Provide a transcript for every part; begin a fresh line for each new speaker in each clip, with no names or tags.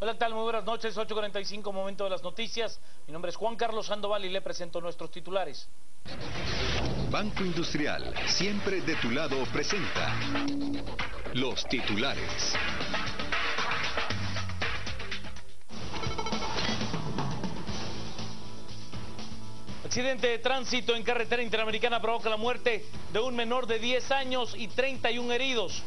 Hola, ¿qué tal? Muy buenas noches, 8:45, momento de las noticias. Mi nombre es Juan Carlos Sandoval y le presento nuestros titulares.
Banco Industrial, siempre de tu lado, presenta los titulares.
Accidente de tránsito en carretera interamericana provoca la muerte de un menor de 10 años y 31 heridos.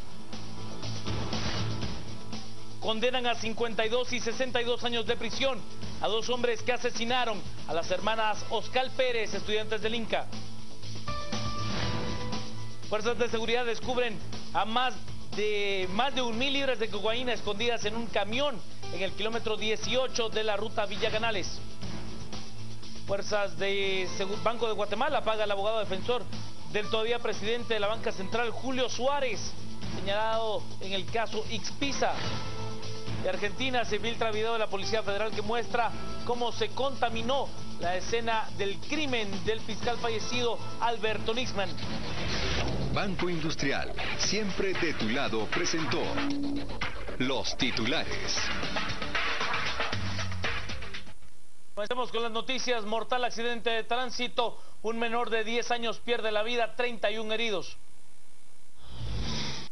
Condenan a 52 y 62 años de prisión a dos hombres que asesinaron a las hermanas Oscar Pérez, estudiantes del Inca. Fuerzas de seguridad descubren a más de 1.000 libras de cocaína escondidas en un camión en el kilómetro 18 de la ruta Villa Canales. Fuerzas de Banco de Guatemala paga al abogado defensor del todavía presidente de la Banca Central, Julio Suárez, señalado en el caso Ixpisa. De Argentina se filtra video de la Policía Federal que muestra cómo se contaminó la escena del crimen del fiscal fallecido Alberto Nisman.
Banco Industrial, siempre de tu lado, presentó los titulares.
Comencemos con las noticias. Mortal accidente de tránsito. Un menor de 10 años pierde la vida, 31 heridos.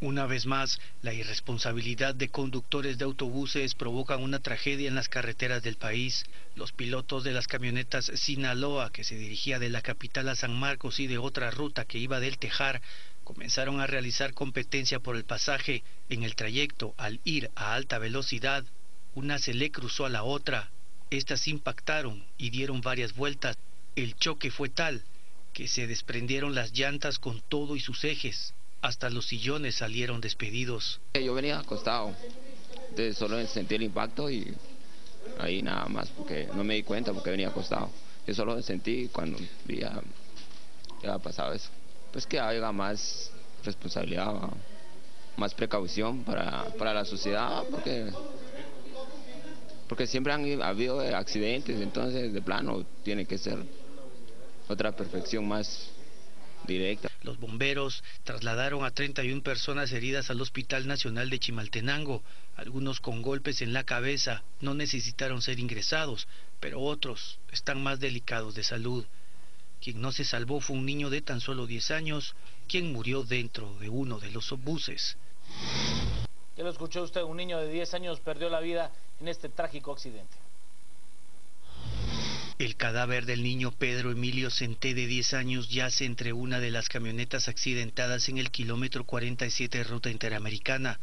Una vez más, la irresponsabilidad de conductores de autobuses provocan una tragedia en las carreteras del país. Los pilotos de las camionetas Sinaloa, que se dirigía de la capital a San Marcos y de otra ruta que iba del Tejar, comenzaron a realizar competencia por el pasaje. En el trayecto, al ir a alta velocidad, una se le cruzó a la otra. Estas impactaron y dieron varias vueltas. El choque fue tal que se desprendieron las llantas con todo y sus ejes. Hasta los sillones salieron despedidos.
Yo venía acostado, de solo sentí el impacto y ahí nada más, porque no me di cuenta porque venía acostado. Yo solo sentí cuando ya había pasado eso. Pues que haya más responsabilidad, más precaución para la sociedad, porque siempre han habido accidentes, entonces de plano tiene que ser otra perfección más directa.
Los bomberos trasladaron a 31 personas heridas al Hospital Nacional de Chimaltenango. Algunos con golpes en la cabeza no necesitaron ser ingresados, pero otros están más delicados de salud. Quien no se salvó fue un niño de tan solo 10 años, quien murió dentro de uno de los buses.
Ya lo escuchó usted, un niño de 10 años perdió la vida en este trágico accidente.
El cadáver del niño Pedro Emilio Centé, de 10 años, yace entre una de las camionetas accidentadas en el kilómetro 47 ruta interamericana.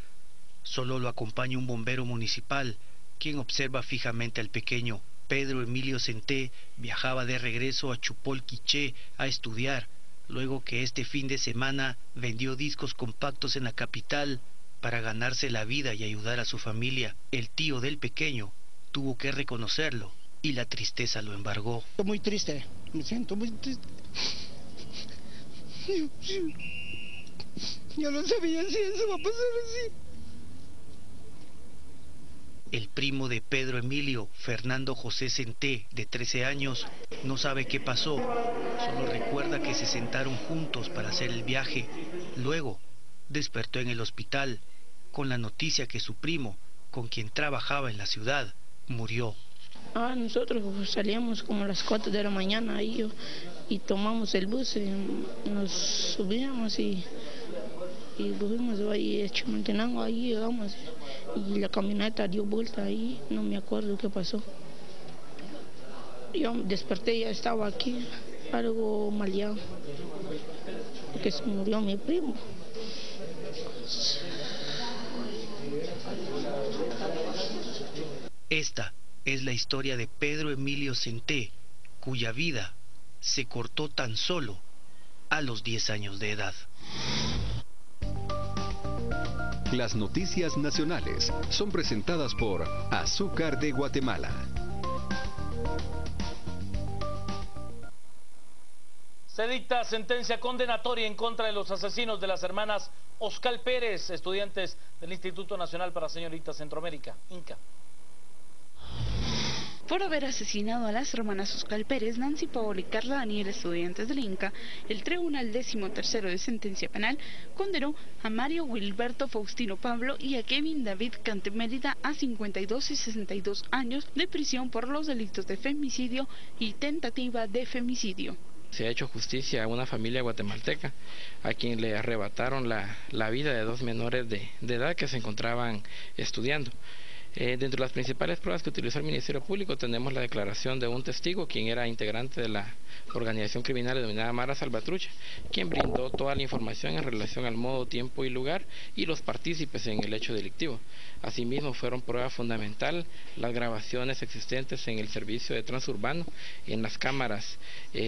Solo lo acompaña un bombero municipal, quien observa fijamente al pequeño. Pedro Emilio Centé viajaba de regreso a Chupol Quiché a estudiar, luego que este fin de semana vendió discos compactos en la capital para ganarse la vida y ayudar a su familia. El tío del pequeño tuvo que reconocerlo y la tristeza lo embargó.
Estoy muy triste, me siento muy triste. Yo no sabía si eso va a pasar así.
El primo de Pedro Emilio, Fernando José Centé, de 13 años, no sabe qué pasó, solo recuerda que se sentaron juntos para hacer el viaje. Luego despertó en el hospital con la noticia que su primo, con quien trabajaba en la ciudad, murió.
Nosotros salíamos como a las 4 de la mañana y tomamos el bus y nos subíamos y fuimos ahí a Chimaltenango, ahí llegamos y la camioneta dio vuelta ahí, no me acuerdo qué pasó. Yo desperté, ya estaba aquí, algo maleado, porque se murió mi primo.
Esta es la historia de Pedro Emilio Centé, cuya vida se cortó tan solo a los 10 años de edad.
Las noticias nacionales son presentadas por Azúcar de Guatemala.
Se dicta sentencia condenatoria en contra de los asesinos de las hermanas Oscar Pérez, estudiantes del Instituto Nacional para Señoritas Centroamérica, INCA.
por haber asesinado a las hermanas Oscar Pérez, Nancy Paola y Carla Daniel, estudiantes del INCA. El Tribunal 13º de Sentencia Penal condenó a Mario Wilberto Faustino Pablo y a Kevin David Cantemérida a 52 y 62 años de prisión por los delitos de femicidio y tentativa de femicidio.
Se ha hecho justicia a una familia guatemalteca a quien le arrebataron la vida de dos menores de edad que se encontraban estudiando. Dentro de las principales pruebas que utilizó el Ministerio Público tenemos la declaración de un testigo, quien era integrante de la organización criminal denominada Mara Salvatrucha, quien brindó toda la información en relación al modo, tiempo y lugar y los partícipes en el hecho delictivo. Asimismo, fueron prueba fundamental las grabaciones existentes en el servicio de transurbano, en las cámaras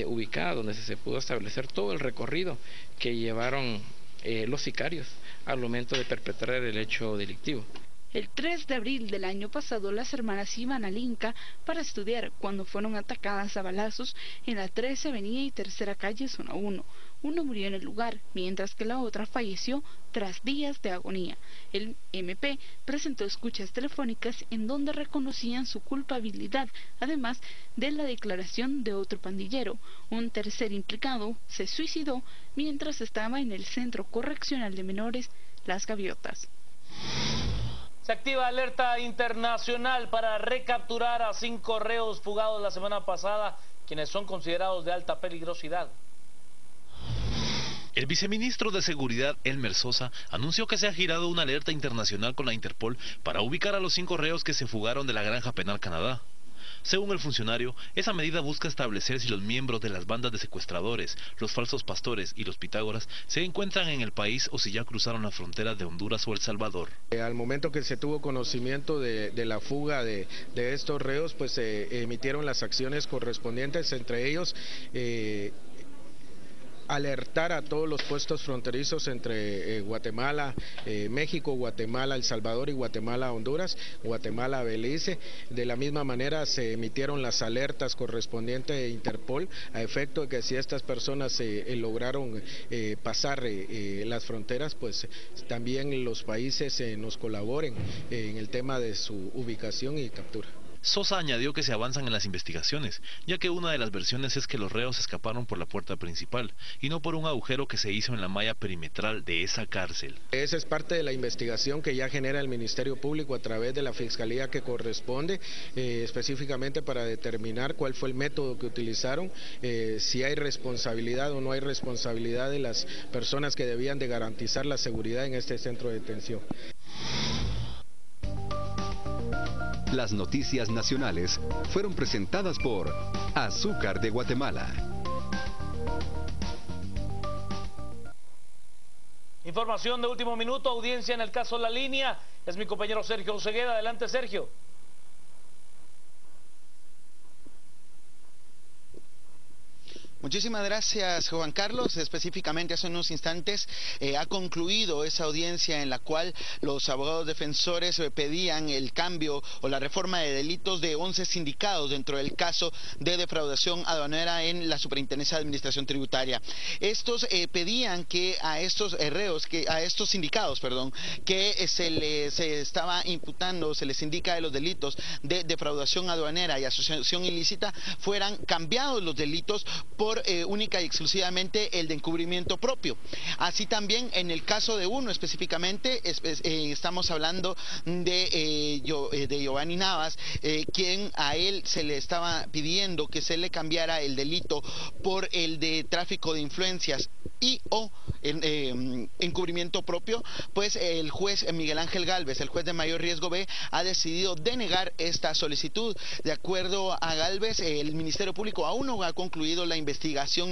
ubicadas, donde se pudo establecer todo el recorrido que llevaron los sicarios al momento de perpetrar el hecho delictivo.
El 3 de abril del año pasado, las hermanas iban al INCA para estudiar cuando fueron atacadas a balazos en la 13 Avenida y Tercera Calle, Zona 1. Una murió en el lugar, mientras que la otra falleció tras días de agonía. El MP presentó escuchas telefónicas en donde reconocían su culpabilidad, además de la declaración de otro pandillero. Un tercer implicado se suicidó mientras estaba en el Centro Correccional de Menores Las Gaviotas.
Se activa alerta internacional para recapturar a 5 reos fugados la semana pasada, quienes son considerados de alta peligrosidad.
El viceministro de Seguridad, Elmer Sosa, anunció que se ha girado una alerta internacional con la Interpol para ubicar a los 5 reos que se fugaron de la Granja Penal Canadá. Según el funcionario, esa medida busca establecer si los miembros de las bandas de secuestradores, los falsos pastores y los pitágoras se encuentran en el país o si ya cruzaron la frontera de Honduras o El Salvador.
Al momento que se tuvo conocimiento de la fuga de estos reos, pues se emitieron las acciones correspondientes, entre ellos alertar a todos los puestos fronterizos entre Guatemala, México, Guatemala, El Salvador y Guatemala, Honduras, Guatemala, Belice. De la misma manera se emitieron las alertas correspondientes de Interpol a efecto de que si estas personas lograron pasar las fronteras, pues también los países nos colaboren en el tema de su ubicación y captura.
Sosa añadió que se avanzan en las investigaciones, ya que una de las versiones es que los reos escaparon por la puerta principal y no por un agujero que se hizo en la malla perimetral de esa cárcel.
Esa es parte de la investigación que ya genera el Ministerio Público a través de la Fiscalía que corresponde, específicamente para determinar cuál fue el método que utilizaron, si hay responsabilidad o no hay responsabilidad de las personas que debían de garantizar la seguridad en este centro de detención.
Las noticias nacionales fueron presentadas por Azúcar de Guatemala.
Información de último minuto, audiencia en el caso La Línea. Es mi compañero Sergio Osegueda. Adelante, Sergio.
Muchísimas gracias, Juan Carlos. Específicamente hace unos instantes ha concluido esa audiencia en la cual los abogados defensores pedían el cambio o la reforma de delitos de 11 sindicados dentro del caso de defraudación aduanera en la Superintendencia de Administración Tributaria. Estos pedían que a estos reos, a estos sindicados, que se les estaba imputando, se les indica de los delitos de defraudación aduanera y asociación ilícita, fueran cambiados los delitos por única y exclusivamente el de encubrimiento propio. Así también en el caso de uno específicamente, estamos hablando de Giovanni Navas, quien a él se le estaba pidiendo que se le cambiara el delito por el de tráfico de influencias y o encubrimiento propio, pues el juez Miguel Ángel Gálvez, el juez de mayor riesgo B, ha decidido denegar esta solicitud. De acuerdo a Gálvez, el Ministerio Público aún no ha concluido la investigación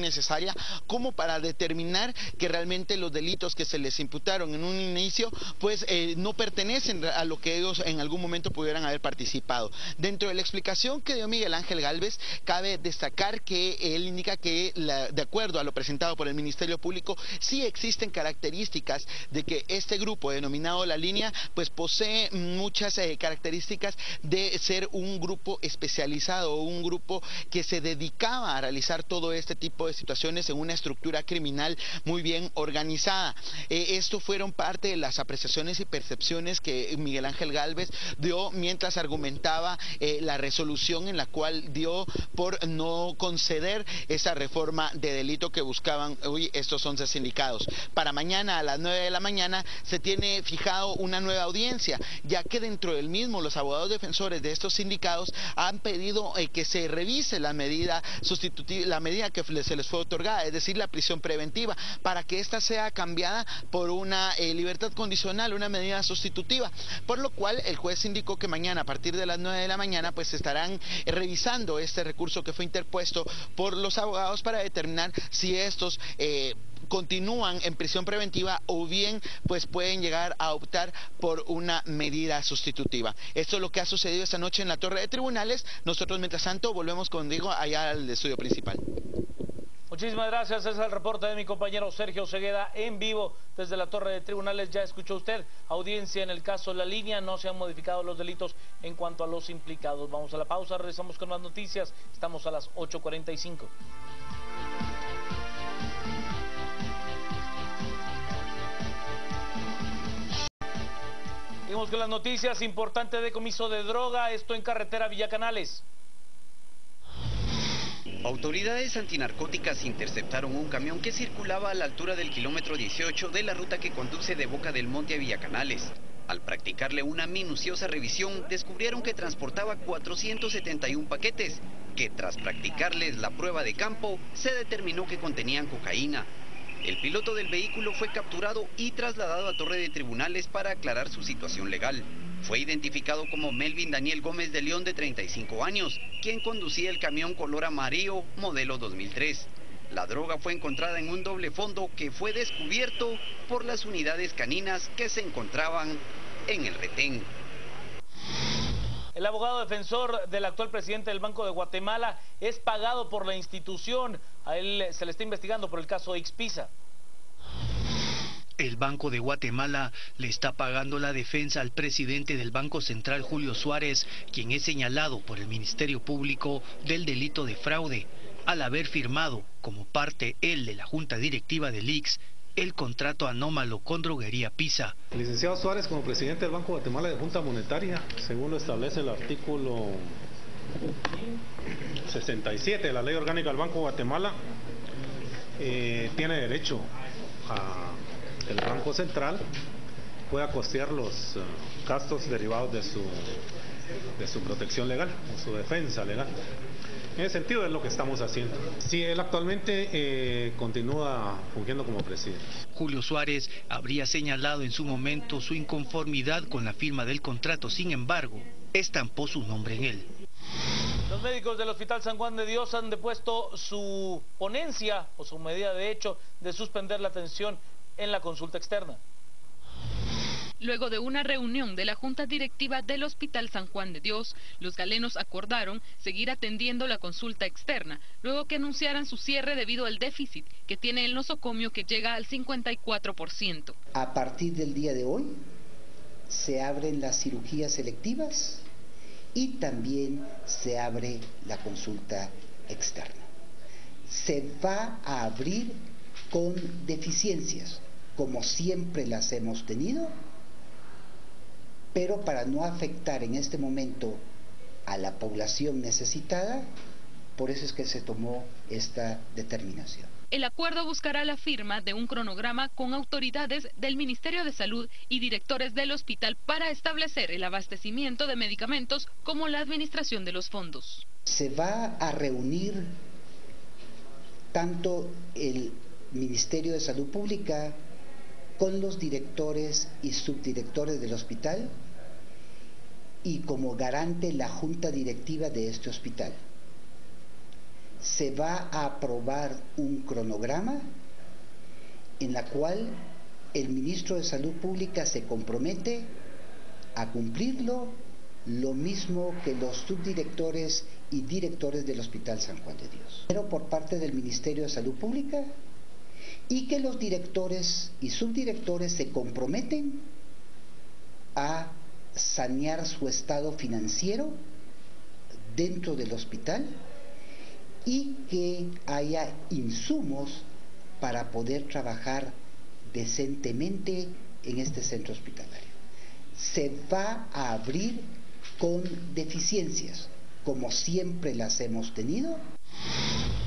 necesaria como para determinar que realmente los delitos que se les imputaron en un inicio, pues no pertenecen a lo que ellos en algún momento pudieran haber participado. Dentro de la explicación que dio Miguel Ángel Gálvez, cabe destacar que él indica que de acuerdo a lo presentado por el Ministerio Público, sí existen características de que este grupo denominado La Línea, pues posee muchas características de ser un grupo especializado, un grupo que se dedicaba a realizar todo este tipo de situaciones en una estructura criminal muy bien organizada. Esto fueron parte de las apreciaciones y percepciones que Miguel Ángel Gálvez dio mientras argumentaba la resolución en la cual dio por no conceder esa reforma de delito que buscaban hoy estos 11 sindicados. Para mañana a las 9 de la mañana se tiene fijado una nueva audiencia, ya que dentro del mismo los abogados defensores de estos sindicados han pedido que se revise la medida sustitutiva, la medida que se les fue otorgada, es decir, la prisión preventiva, para que ésta sea cambiada por una libertad condicional, una medida sustitutiva, por lo cual el juez indicó que mañana a partir de las 9 de la mañana pues estarán revisando este recurso que fue interpuesto por los abogados para determinar si estos continúan en prisión preventiva o bien pues pueden llegar a optar por una medida sustitutiva. Esto es lo que ha sucedido esta noche en la Torre de Tribunales. Nosotros mientras tanto volvemos contigo allá al estudio principal.
Muchísimas gracias, es el reporte de mi compañero Sergio Segueda en vivo desde la Torre de Tribunales. Ya escuchó usted, audiencia en el caso La Línea, no se han modificado los delitos en cuanto a los implicados. Vamos a la pausa, regresamos con más noticias, estamos a las 8:45. Seguimos con las noticias. Importante decomiso de droga, esto en carretera Villa Canales.
Autoridades antinarcóticas interceptaron un camión que circulaba a la altura del kilómetro 18 de la ruta que conduce de Boca del Monte a Villa Canales. Al practicarle una minuciosa revisión, descubrieron que transportaba 471 paquetes, que tras practicarles la prueba de campo, se determinó que contenían cocaína. El piloto del vehículo fue capturado y trasladado a Torre de Tribunales para aclarar su situación legal. Fue identificado como Melvin Daniel Gómez de León, de 35 años, quien conducía el camión color amarillo modelo 2003. La droga fue encontrada en un doble fondo que fue descubierto por las unidades caninas que se encontraban en el retén.
El abogado defensor del actual presidente del Banco de Guatemala es pagado por la institución. A él se le está investigando por el caso Expisa.
El Banco de Guatemala le está pagando la defensa al presidente del Banco Central, Julio Suárez, quien es señalado por el Ministerio Público del delito de fraude, al haber firmado, como parte él de la Junta Directiva del IX, el contrato anómalo con Droguería Pisa.
El licenciado Suárez, como presidente del Banco de Guatemala de Junta Monetaria, según lo establece el artículo 67 de la Ley Orgánica del Banco de Guatemala, tiene derecho a que el Banco Central pueda costear los gastos derivados de su protección legal, de su defensa legal. En ese sentido es lo que estamos haciendo. Sí, él actualmente continúa fungiendo como presidente.
Julio Suárez habría señalado en su momento su inconformidad con la firma del contrato, sin embargo, estampó su nombre en él.
Los médicos del Hospital San Juan de Dios han depuesto su ponencia o su medida de hecho de suspender la atención en la consulta externa.
Luego de una reunión de la Junta Directiva del Hospital San Juan de Dios, los galenos acordaron seguir atendiendo la consulta externa, luego que anunciaran su cierre debido al déficit que tiene el nosocomio, que llega al 54%.
A partir del día de hoy se abren las cirugías selectivas y también se abre la consulta externa. Se va a abrir con deficiencias, como siempre las hemos tenido, pero para no afectar en este momento a la población necesitada, por eso es que se tomó esta determinación.
El acuerdo buscará la firma de un cronograma con autoridades del Ministerio de Salud y directores del hospital para establecer el abastecimiento de medicamentos como la administración de los fondos.
Se va a reunir tanto el Ministerio de Salud Pública con los directores y subdirectores del hospital y como garante la Junta Directiva de este hospital. Se va a aprobar un cronograma en la cual el ministro de Salud Pública se compromete a cumplirlo, lo mismo que los subdirectores y directores del Hospital San Juan de Dios. Pero por parte del Ministerio de Salud Pública, y que los directores y subdirectores se comprometen a sanear su estado financiero dentro del hospital y que haya insumos para poder trabajar decentemente en este centro hospitalario. Se va a abrir con deficiencias, como siempre las hemos tenido.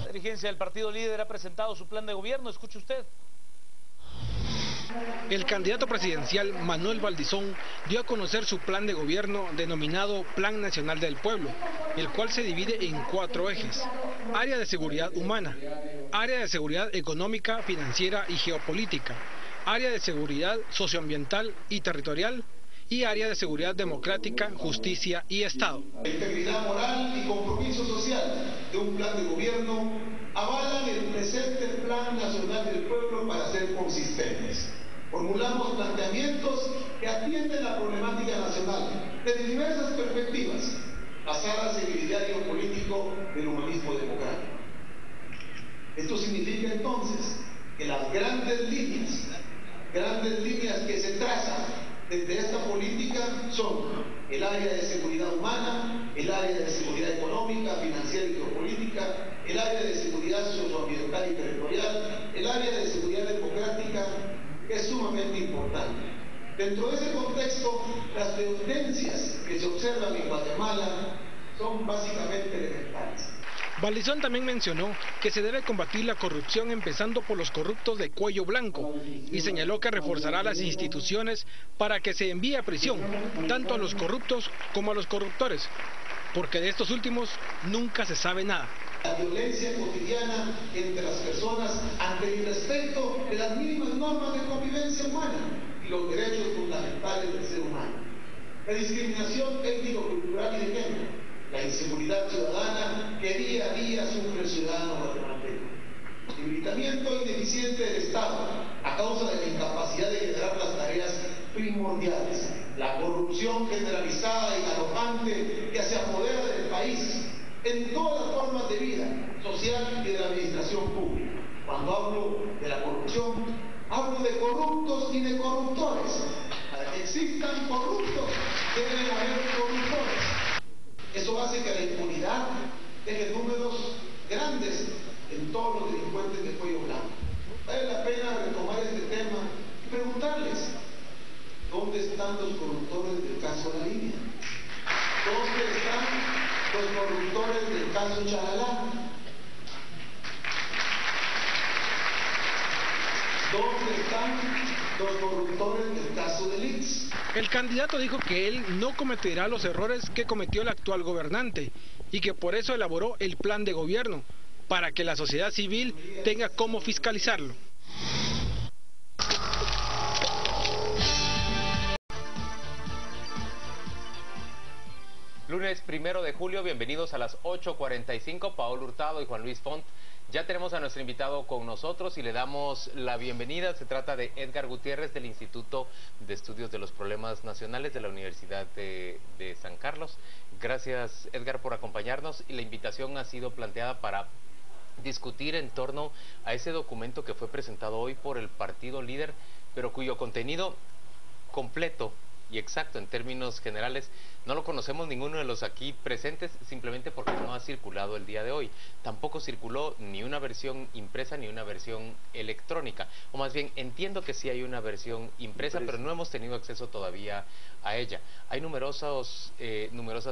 La dirigencia del partido líder ha presentado su plan de gobierno. Escuche usted.
El candidato presidencial Manuel Valdizón dio a conocer su plan de gobierno denominado Plan Nacional del Pueblo, el cual se divide en 4 ejes: área de seguridad humana, área de seguridad económica, financiera y geopolítica, área de seguridad socioambiental y territorial y área de seguridad democrática, justicia y Estado.
La integridad moral y compromiso social de un plan de gobierno avalan el presente Plan Nacional del Pueblo para ser consistentes. Formulamos planteamientos que atienden la problemática nacional desde diversas perspectivas, basadas en el ideario político del humanismo democrático. Esto significa entonces que las grandes líneas que se trazan desde esta política son el área de seguridad humana, el área de seguridad económica, financiera y geopolítica, el área de seguridad socioambiental y territorial, el área de seguridad democrática, que es sumamente importante. Dentro de ese contexto, las tendencias que se observan en Guatemala son básicamente elementales.
Valdizón también mencionó que se debe combatir la corrupción empezando por los corruptos de cuello blanco y señaló que reforzará las instituciones para que se envíe a prisión tanto a los corruptos como a los corruptores, porque de estos últimos nunca se sabe nada.
La violencia cotidiana entre las personas ante el respeto de las mínimas normas de convivencia humana y los derechos fundamentales del ser humano. La discriminación étnico-cultural y de género. La inseguridad ciudadana que día a día sufre el ciudadano guatemalteco. El debilitamiento ineficiente del Estado a causa de la incapacidad de generar las tareas primordiales. La corrupción generalizada y galopante que se apodera del país en todas las formas de vida social y de la administración pública. Cuando hablo de la corrupción, hablo de corruptos y de corruptores. Para que existan corruptos, deben haber corruptores. Eso hace que la impunidad deje números grandes en todos los delincuentes de cuello blanco. Vale la pena retomar este tema y preguntarles, ¿dónde están los corruptores del caso La Línea? ¿Dónde están los corruptores del caso Charalá? ¿Dónde están los corruptores del caso de Lix?
El candidato dijo que él no cometerá los errores que cometió el actual gobernante y que por eso elaboró el plan de gobierno, para que la sociedad civil tenga cómo fiscalizarlo.
Lunes 1 de julio, bienvenidos a las 8:45, Paolo Hurtado y Juan Luis Font. Ya tenemos a nuestro invitado con nosotros y le damos la bienvenida. Se trata de Edgar Gutiérrez del Instituto de Estudios de los Problemas Nacionales de la Universidad de San Carlos. Gracias, Edgar, por acompañarnos, y la invitación ha sido planteada para discutir en torno a ese documento que fue presentado hoy por el partido líder, pero cuyo contenido completo y exacto en términos generales no lo conocemos ninguno de los aquí presentes, simplemente porque no ha circulado el día de hoy. Tampoco circuló ni una versión impresa ni una versión electrónica, o más bien entiendo que sí hay una versión impresa, pero no hemos tenido acceso todavía a ella. Hay numerosas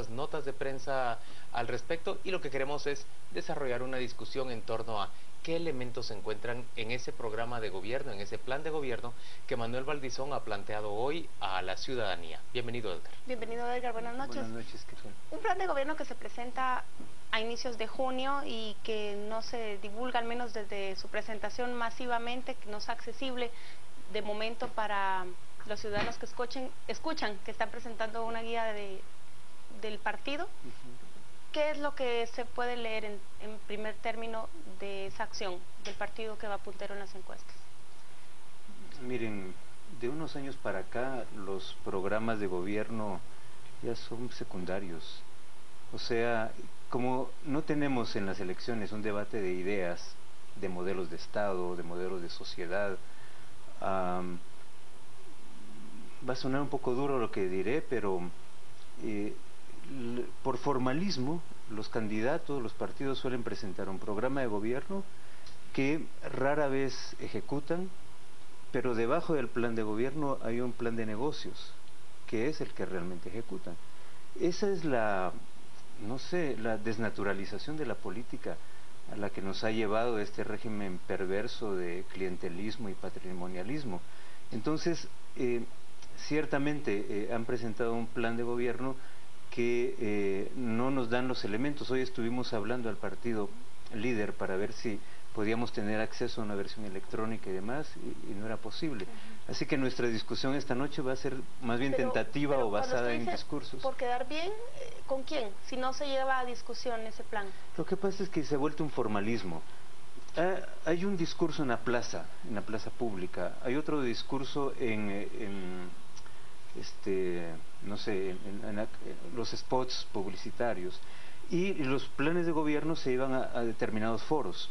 notas de prensa al respecto, y lo que queremos es desarrollar una discusión en torno a qué elementos se encuentran en ese programa de gobierno, en ese plan de gobierno que Manuel Valdizón ha planteado hoy a la ciudadanía. Bienvenido, Edgar.
Bienvenido, Edgar. Buenas noches.
Buenas noches, ¿qué tal?
Un plan de gobierno que se presenta a inicios de junio y que no se divulga, al menos desde su presentación masivamente, que no es accesible de momento para los ciudadanos que escuchan que están presentando una guía del partido. ¿Qué es lo que se puede leer en primer término de esa acción del partido que va puntero en las encuestas?
Miren, de unos años para acá los programas de gobierno ya son secundarios. O sea, como no tenemos en las elecciones un debate de ideas, de modelos de Estado, de modelos de sociedad, va a sonar un poco duro lo que diré, pero por formalismo, los candidatos, los partidos suelen presentar un programa de gobierno que rara vez ejecutan, pero debajo del plan de gobierno hay un plan de negocios, que es el que realmente ejecutan. Esa es la, no sé, la desnaturalización de la política a la que nos ha llevado este régimen perverso de clientelismo y patrimonialismo. Entonces, ciertamente han presentado un plan de gobierno que no nos dan los elementos. Hoy estuvimos hablando al partido líder para ver si podíamos tener acceso a una versión electrónica y demás, y no era posible. Así que nuestra discusión esta noche va a ser más bien tentativa o basada en discursos.
¿Por quedar bien? ¿Con quién? Si no se lleva a discusión ese plan.
Lo que pasa es que se ha vuelto un formalismo. Hay un discurso en la plaza pública, hay otro discurso no sé, en los spots publicitarios, y los planes de gobierno se llevan a determinados foros.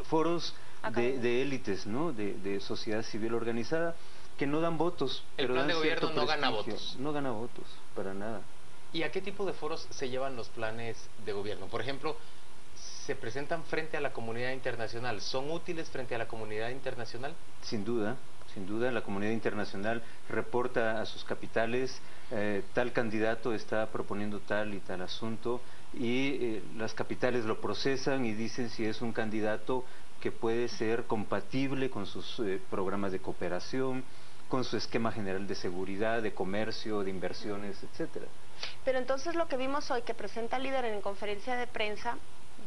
Foros de élites, ¿no? De sociedad civil organizada, que no dan votos.
El plan de gobierno no gana votos.
No gana votos, para nada.
¿Y a qué tipo de foros se llevan los planes de gobierno? Por ejemplo, ¿se presentan frente a la comunidad internacional? ¿Son útiles frente a la comunidad internacional?
Sin duda, la comunidad internacional reporta a sus capitales, tal candidato está proponiendo tal y tal asunto, y las capitales lo procesan y dicen si es un candidato que puede ser compatible con sus programas de cooperación, con su esquema general de seguridad, de comercio, de inversiones, etcétera.
Pero entonces lo que vimos hoy, que presenta el líder en conferencia de prensa,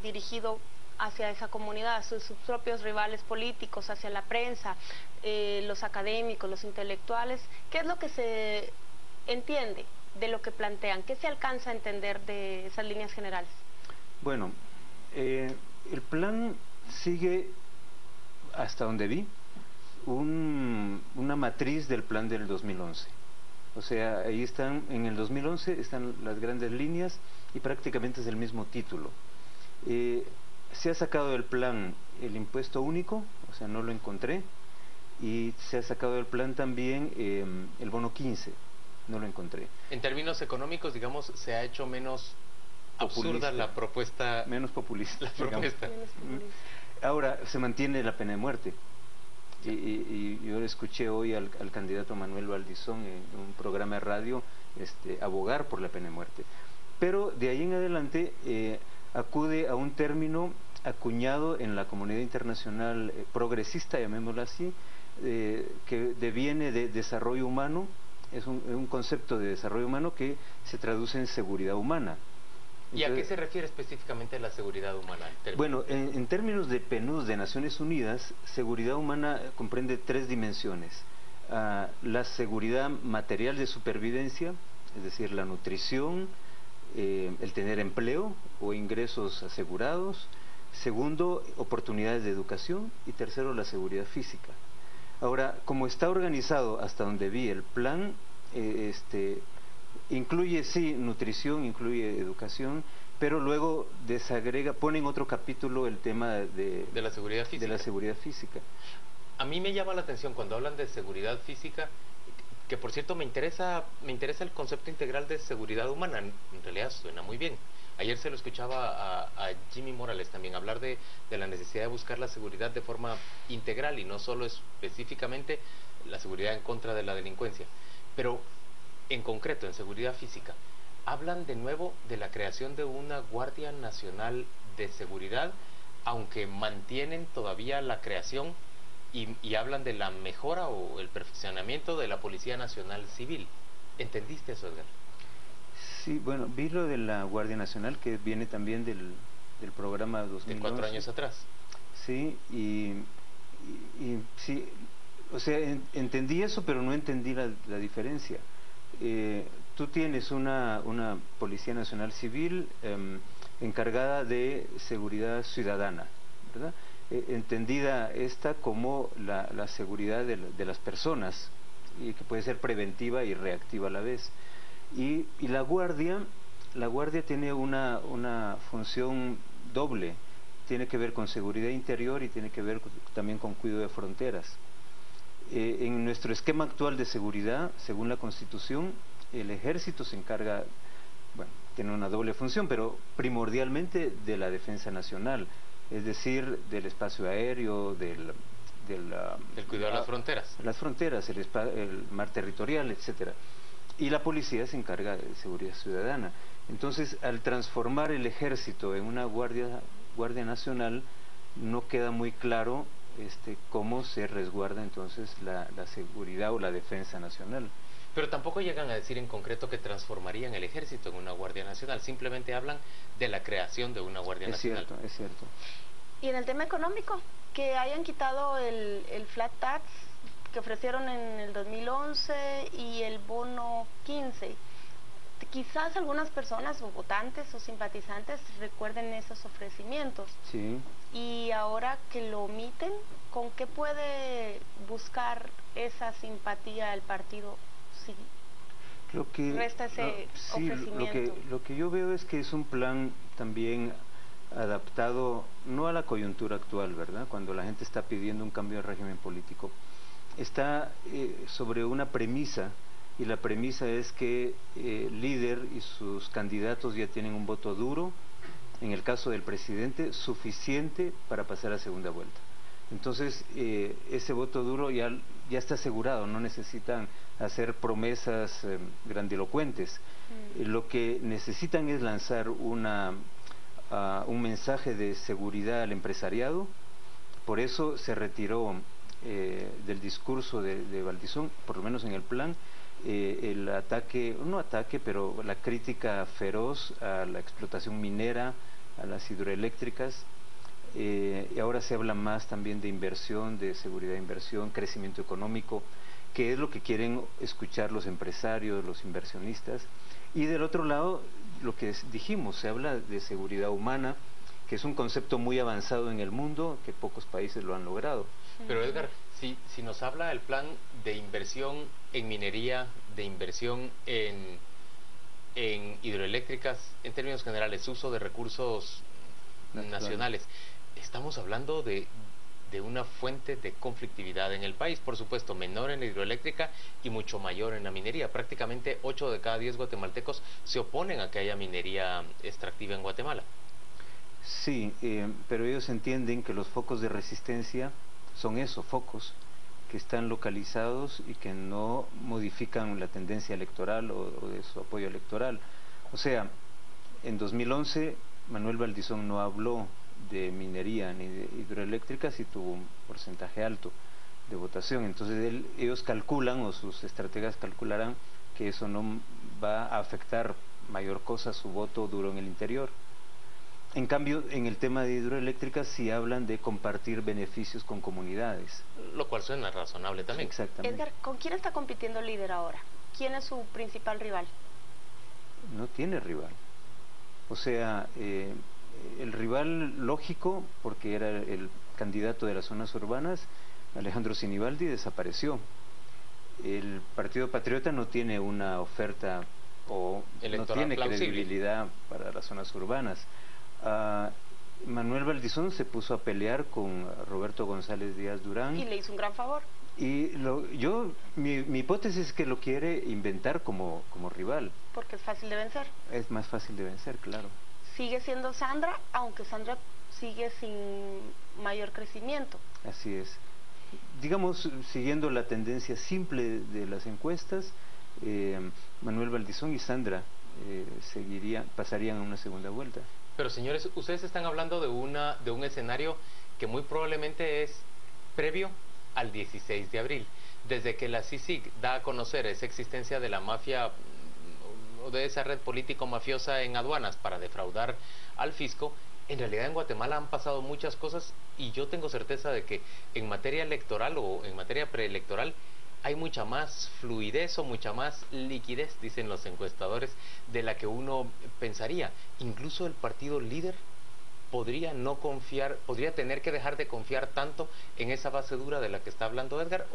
dirigido hacia esa comunidad, sus propios rivales políticos, hacia la prensa, los académicos, los intelectuales, ¿qué es lo que se entiende de lo que plantean? ¿Qué se alcanza a entender de esas líneas generales?
Bueno, el plan sigue, hasta donde vi, una matriz del plan del 2011. O sea, ahí están, en el 2011 están las grandes líneas y prácticamente es el mismo título. Se ha sacado del plan el impuesto único, o sea, no lo encontré, y se ha sacado del plan también el bono 15, no lo encontré.
En términos económicos, digamos, se ha hecho menos absurda la propuesta.
Menos populista.
La propuesta.
Ahora, se mantiene la pena de muerte. Y yo escuché hoy al candidato Manuel Valdizón en un programa de radio abogar por la pena de muerte. Pero de ahí en adelante acude a un término acuñado en la comunidad internacional progresista, llamémoslo así, que deviene de desarrollo humano. Es un concepto de desarrollo humano que se traduce en seguridad humana.
¿Y a qué se refiere específicamente la seguridad humana?
Bueno, en términos de PNUD de Naciones Unidas, seguridad humana comprende 3 dimensiones. La seguridad material de supervivencia, es decir, la nutrición, el tener empleo o ingresos asegurados. Segundo, oportunidades de educación. Y tercero, la seguridad física. Ahora, como está organizado hasta donde vi el plan, incluye sí nutrición, incluye educación, pero luego desagrega, pone en otro capítulo el tema de
la seguridad
física.
A mí me llama la atención cuando hablan de seguridad física, que por cierto me interesa el concepto integral de seguridad humana. En realidad suena muy bien. Ayer se lo escuchaba a Jimmy Morales también hablar de la necesidad de buscar la seguridad de forma integral y no solo específicamente la seguridad en contra de la delincuencia. Pero en concreto, en seguridad física, hablan de nuevo de la creación de una Guardia Nacional de Seguridad, aunque mantienen todavía la creación y hablan de la mejora o el perfeccionamiento de la Policía Nacional Civil. ¿Entendiste eso, Edgar?
Sí, bueno, vi lo de la Guardia Nacional, que viene también del programa 2011.
De 4 años atrás.
Sí, y sí, o sea, entendí eso, pero no entendí la diferencia. Tú tienes una Policía Nacional Civil encargada de seguridad ciudadana, ¿verdad? Entendida esta como la seguridad de las personas, y que puede ser preventiva y reactiva a la vez. Y la guardia tiene una función doble, tiene que ver con seguridad interior y tiene que ver también con cuidado de fronteras. En nuestro esquema actual de seguridad, según la Constitución, el ejército se encarga, bueno, tiene una doble función, pero primordialmente de la defensa nacional, es decir, del espacio aéreo, del
cuidado de las fronteras.
Las fronteras, el mar territorial, etcétera. Y la policía se encarga de seguridad ciudadana. Entonces, al transformar el ejército en una guardia nacional, no queda muy claro cómo se resguarda entonces la seguridad o la defensa nacional.
Pero tampoco llegan a decir en concreto que transformarían el ejército en una Guardia Nacional, simplemente hablan de la creación de una Guardia Nacional.
Es cierto.
Y en el tema económico, que hayan quitado el flat tax que ofrecieron en el 2011 y el bono 15. Quizás algunas personas o votantes o simpatizantes recuerden esos ofrecimientos.
Sí.
Y ahora que lo omiten, ¿con qué puede buscar esa simpatía el partido si resta ese ofrecimiento?
Lo que yo veo es que es un plan también adaptado no a la coyuntura actual, ¿verdad? Cuando la gente está pidiendo un cambio de régimen político, está sobre una premisa, y la premisa es que el líder y sus candidatos ya tienen un voto duro, en el caso del presidente, suficiente para pasar a segunda vuelta. Entonces, ese voto duro ya está asegurado, no necesitan hacer promesas grandilocuentes. Lo que necesitan es lanzar un mensaje de seguridad al empresariado. Por eso se retiró del discurso de Valdizón, por lo menos en el plan, el ataque, no ataque, pero la crítica feroz a la explotación minera, a las hidroeléctricas. Y ahora se habla más también de inversión, de seguridad de inversión, crecimiento económico, que es lo que quieren escuchar los empresarios, los inversionistas. Y del otro lado, lo que dijimos, se habla de seguridad humana, que es un concepto muy avanzado en el mundo, que pocos países lo han logrado.
Pero Edgar, si nos habla el plan de inversión en minería, de inversión en hidroeléctricas, en términos generales, uso de recursos nacionales, estamos hablando de una fuente de conflictividad en el país, por supuesto, menor en la hidroeléctrica y mucho mayor en la minería. Prácticamente 8 de cada 10 guatemaltecos se oponen a que haya minería extractiva en Guatemala.
Sí, pero ellos entienden que los focos de resistencia son esos focos que están localizados y que no modifican la tendencia electoral o de su apoyo electoral. O sea, en 2011 Manuel Valdizón no habló de minería ni de hidroeléctricas y tuvo un porcentaje alto de votación. Entonces ellos calculan, o sus estrategas calcularán, que eso no va a afectar mayor cosa su voto duro en el interior. En cambio, en el tema de hidroeléctricas sí hablan de compartir beneficios con comunidades.
Lo cual suena razonable también.
Exactamente.
Edgar, ¿con quién está compitiendo el líder ahora? ¿Quién es su principal rival?
No tiene rival. O sea, el rival lógico, porque era el candidato de las zonas urbanas, Alejandro Sinibaldi, desapareció. El Partido Patriota no tiene una oferta o no tiene credibilidad para las zonas urbanas. Manuel Valdizón se puso a pelear con Roberto González Díaz Durán.
Y le hizo un gran favor.
Y mi hipótesis es que lo quiere inventar como rival.
Porque es fácil de vencer.
Es más fácil de vencer, claro.
Sigue siendo Sandra, aunque Sandra sigue sin mayor crecimiento.
Así es. Digamos, siguiendo la tendencia simple de las encuestas, Manuel Valdizón y Sandra pasarían a una segunda vuelta.
Pero señores, ustedes están hablando de un escenario que muy probablemente es previo al 16 de abril. Desde que la CICIG da a conocer esa existencia de la mafia o de esa red político-mafiosa en aduanas para defraudar al fisco, en realidad en Guatemala han pasado muchas cosas y yo tengo certeza de que en materia electoral o en materia preelectoral hay mucha más fluidez o mucha más liquidez, dicen los encuestadores, de la que uno pensaría. Incluso el partido líder podría no confiar, podría tener que dejar de confiar tanto en esa base dura de la que está hablando Edgar,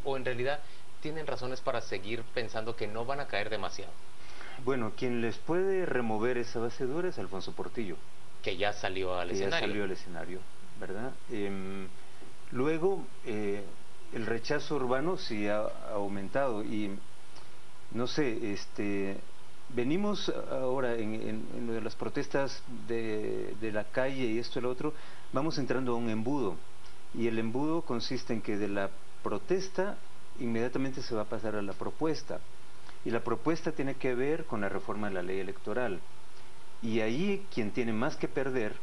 o en realidad tienen razones para seguir pensando que no van a caer demasiado.
Bueno, quien les puede remover esa base dura es Alfonso Portillo.
Que ya salió al escenario.
Ya salió al escenario, ¿verdad? Luego, el rechazo urbano sí ha aumentado y no sé, venimos ahora en lo de las protestas de la calle y esto y lo otro, vamos entrando a un embudo, y el embudo consiste en que de la protesta inmediatamente se va a pasar a la propuesta, y la propuesta tiene que ver con la reforma de la ley electoral, y ahí quien tiene más que perder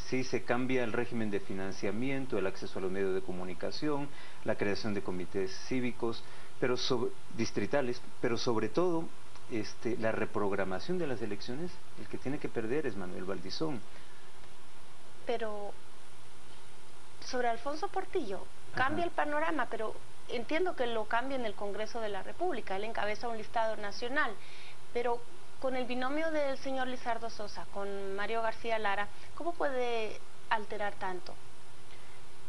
si se cambia el régimen de financiamiento, el acceso a los medios de comunicación, la creación de comités cívicos, pero distritales, pero sobre todo la reprogramación de las elecciones. El que tiene que perder es Manuel Valdizón.
Pero sobre Alfonso Portillo, cambia el panorama, pero entiendo que lo cambia en el Congreso de la República, él encabeza un listado nacional, pero con el binomio del señor Lizardo Sosa, con Mario García Lara, ¿cómo puede alterar tanto?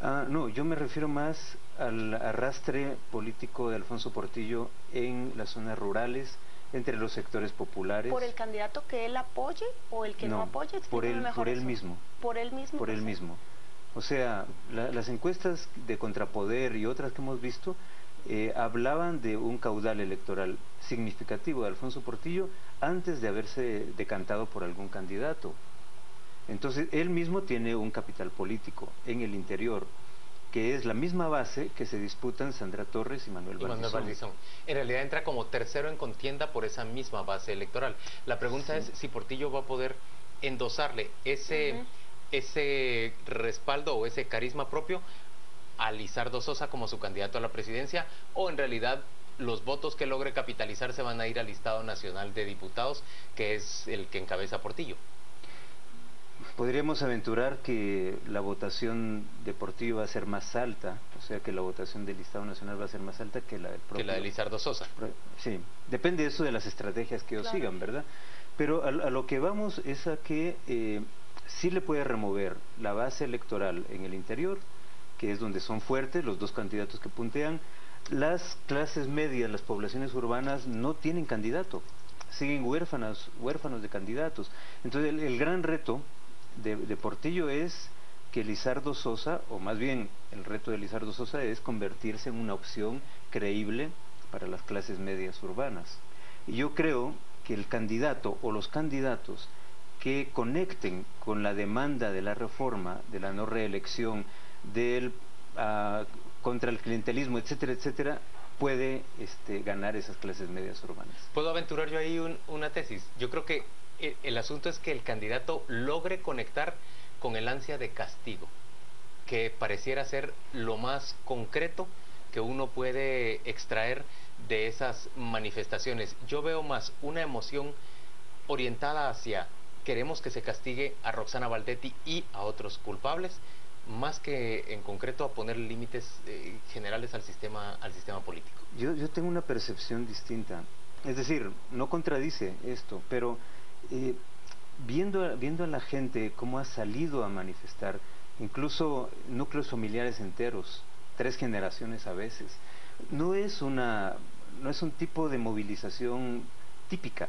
No, yo me refiero más al arrastre político de Alfonso Portillo en las zonas rurales, entre los sectores populares.
¿Por el candidato que él apoye o el que no apoye?
Por él mismo.
¿Por él mismo?
Por él mismo. O sea, las encuestas de Contrapoder y otras que hemos visto hablaban de un caudal electoral significativo de Alfonso Portillo antes de haberse decantado por algún candidato. Entonces, él mismo tiene un capital político en el interior, que es la misma base que se disputan Sandra Torres y Manuel Valdizón.
En realidad entra como tercero en contienda por esa misma base electoral. La pregunta es si Portillo va a poder endosarle ese respaldo o ese carisma propio a Lizardo Sosa como su candidato a la presidencia, o en realidad los votos que logre capitalizar se van a ir al listado nacional de diputados, que es el que encabeza Portillo.
Podríamos aventurar que la votación de Portillo va a ser más alta, o sea que la votación del listado nacional va a ser más alta que la del propio.
Que la de Lizardo Sosa.
Sí, depende de eso de las estrategias que ellos sigan, ¿verdad? Pero a lo que vamos es a que sí le puede remover la base electoral en el interior, que es donde son fuertes los dos candidatos que puntean. Las clases medias, las poblaciones urbanas no tienen candidato, siguen huérfanos de candidatos. Entonces el gran reto de Portillo es que Lizardo Sosa, o más bien el reto de Lizardo Sosa es convertirse en una opción creíble para las clases medias urbanas. Y yo creo que el candidato o los candidatos que conecten con la demanda de la reforma, de la no reelección, contra el clientelismo, etcétera, etcétera, puede ganar esas clases medias urbanas.
¿Puedo aventurar yo ahí una tesis? Yo creo que el asunto es que el candidato logre conectar con el ansia de castigo, que pareciera ser lo más concreto que uno puede extraer de esas manifestaciones. Yo veo más una emoción orientada hacia queremos que se castigue a Roxana Valdetti y a otros culpables, más que en concreto a poner límites generales al sistema político.
Yo tengo una percepción distinta, es decir, no contradice esto, pero viendo a la gente cómo ha salido a manifestar, incluso núcleos familiares enteros, 3 generaciones a veces, no es un tipo de movilización típica,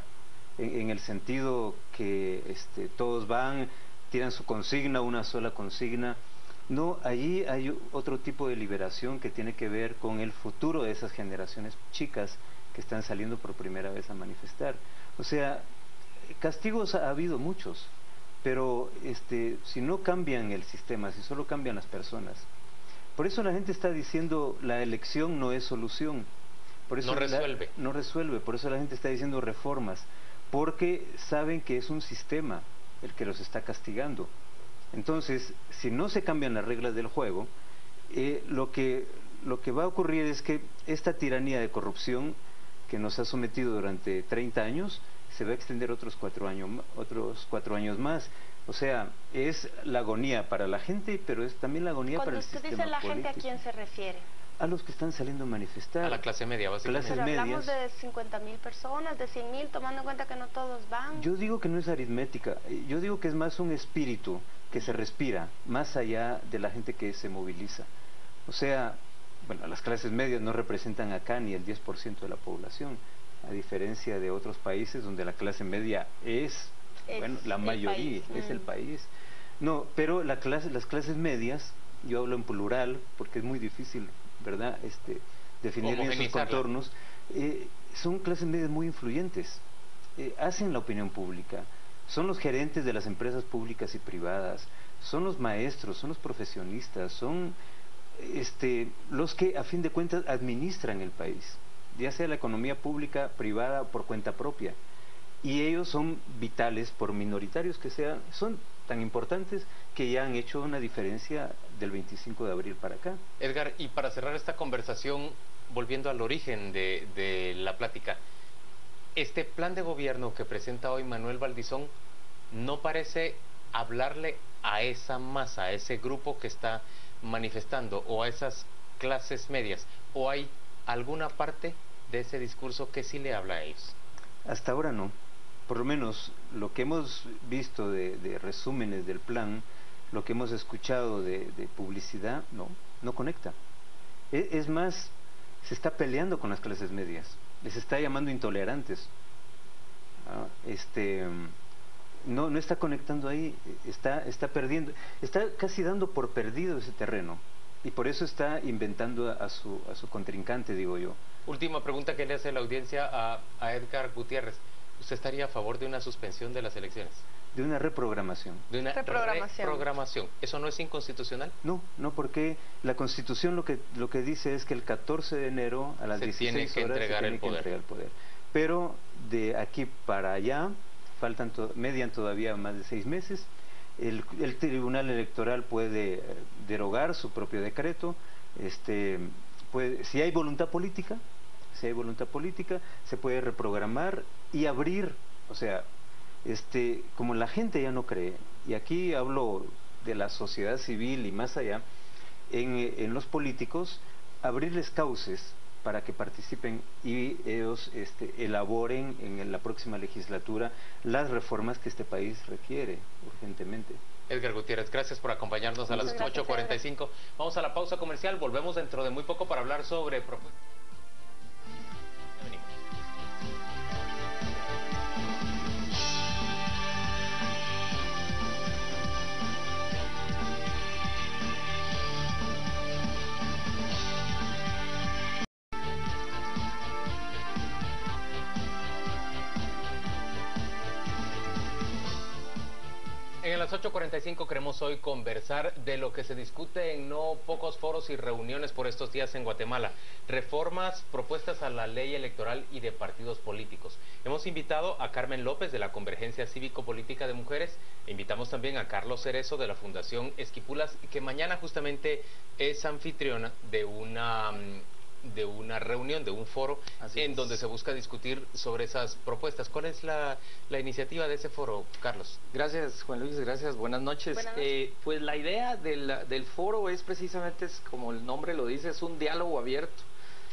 en el sentido que todos van, tiran su consigna, una sola consigna. No, allí hay otro tipo de liberación que tiene que ver con el futuro de esas generaciones chicas que están saliendo por primera vez a manifestar. O sea, castigos ha habido muchos, pero si no cambian el sistema, si solo cambian las personas. Por eso la gente está diciendo la elección no es solución. Por eso no resuelve, por eso la gente está diciendo reformas, porque saben que es un sistema el que los está castigando. Entonces, si no se cambian las reglas del juego, lo que va a ocurrir es que esta tiranía de corrupción que nos ha sometido durante 30 años se va a extender otros 4 años más. O sea, es la agonía para la gente, pero es también la agonía para el sistema político.
Cuando usted dice la gente, ¿a quién se refiere?
A los que están saliendo a manifestar.
A la clase media, básicamente.
Pero hablamos de 50.000 personas, de 100.000, tomando en cuenta que no todos van.
Yo digo que no es aritmética, yo digo que es más un espíritu que se respira, más allá de la gente que se moviliza. O sea, bueno, las clases medias no representan acá ni el 10% de la población, a diferencia de otros países donde la clase media es la mayoría, es el país. No, pero las clases medias, yo hablo en plural porque es muy difícil, ¿verdad? Definir bien sus contornos. son clases medias muy influyentes, hacen la opinión pública, son los gerentes de las empresas públicas y privadas, son los maestros, son los profesionistas, son los que a fin de cuentas administran el país, ya sea la economía pública, privada o por cuenta propia. Y ellos son vitales, por minoritarios que sean, son tan importantes que ya han hecho una diferencia del 25 de abril para acá.
Edgar, y para cerrar esta conversación, volviendo al origen de la plática, este plan de gobierno que presenta hoy Manuel Valdizón no parece hablarle a esa masa, a ese grupo que está manifestando, o a esas clases medias, o hay alguna parte de ese discurso que sí le habla a ellos.
Hasta ahora no. Por lo menos lo que hemos visto de resúmenes del plan, lo que hemos escuchado de publicidad, no conecta. Es más, se está peleando con las clases medias, les está llamando intolerantes. No está conectando ahí, está perdiendo, está casi dando por perdido ese terreno, y por eso está inventando a su contrincante, digo yo.
Última pregunta que le hace la audiencia a Edgar Gutiérrez. ¿Usted estaría a favor de una suspensión de las elecciones?
De una reprogramación.
De una reprogramación. ¿Eso no es inconstitucional?
No, porque la Constitución lo que dice es que el 14 de enero a las 16 horas se tiene que entregar el poder. Pero de aquí para allá median todavía más de 6 meses. El Tribunal Electoral puede derogar su propio decreto. Si hay voluntad política, se puede reprogramar y abrir, o sea, como la gente ya no cree, y aquí hablo de la sociedad civil y más allá, en los políticos, abrirles cauces para que participen y ellos elaboren en la próxima legislatura las reformas que este país requiere urgentemente.
Edgar Gutiérrez, gracias por acompañarnos a las 8:45. Vamos a la pausa comercial, volvemos dentro de muy poco para hablar sobre propuestas. En las 8:45 queremos hoy conversar de lo que se discute en no pocos foros y reuniones por estos días en Guatemala. Reformas, propuestas a la ley electoral y de partidos políticos. Hemos invitado a Carmen López de la Convergencia Cívico-Política de Mujeres. E invitamos también a Carlos Cerezo de la Fundación Esquipulas, que mañana justamente es anfitriona de una reunión, de un foro donde se busca discutir sobre esas propuestas. ¿Cuál es la iniciativa de ese foro, Carlos?
Gracias, Juan Luis, gracias, buenas noches. Pues la idea del foro es precisamente, como el nombre lo dice, es un diálogo abierto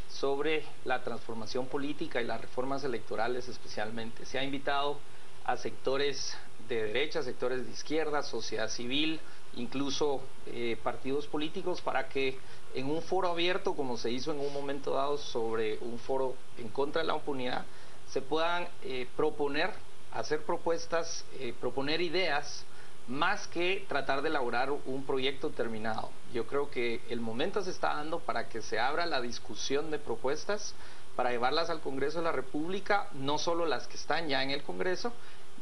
sobre la transformación política y las reformas electorales especialmente. Se ha invitado a sectores de derecha, sectores de izquierda, sociedad civil, incluso partidos políticos, para que en un foro abierto, como se hizo en un momento dado sobre un foro en contra de la impunidad, se puedan hacer propuestas, proponer ideas, más que tratar de elaborar un proyecto terminado. Yo creo que el momento se está dando para que se abra la discusión de propuestas, para llevarlas al Congreso de la República, no solo las que están ya en el Congreso.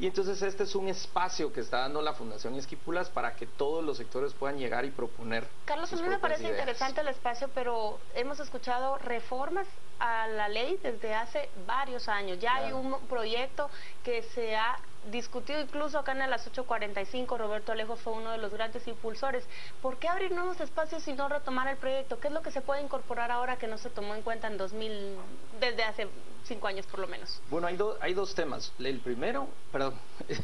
Y entonces este es un espacio que está dando la Fundación Esquipulas para que todos los sectores puedan llegar y proponer.
Carlos, a mí me parece interesante el espacio, pero hemos escuchado reformas a la ley desde hace varios años. Ya hay un proyecto que se ha discutido incluso acá en las 8:45. Roberto Alejo fue uno de los grandes impulsores. ¿Por qué abrir nuevos espacios y no retomar el proyecto? ¿Qué es lo que se puede incorporar ahora que no se tomó en cuenta desde hace 5 años por lo menos?
Bueno, hay dos temas. El primero, perdón.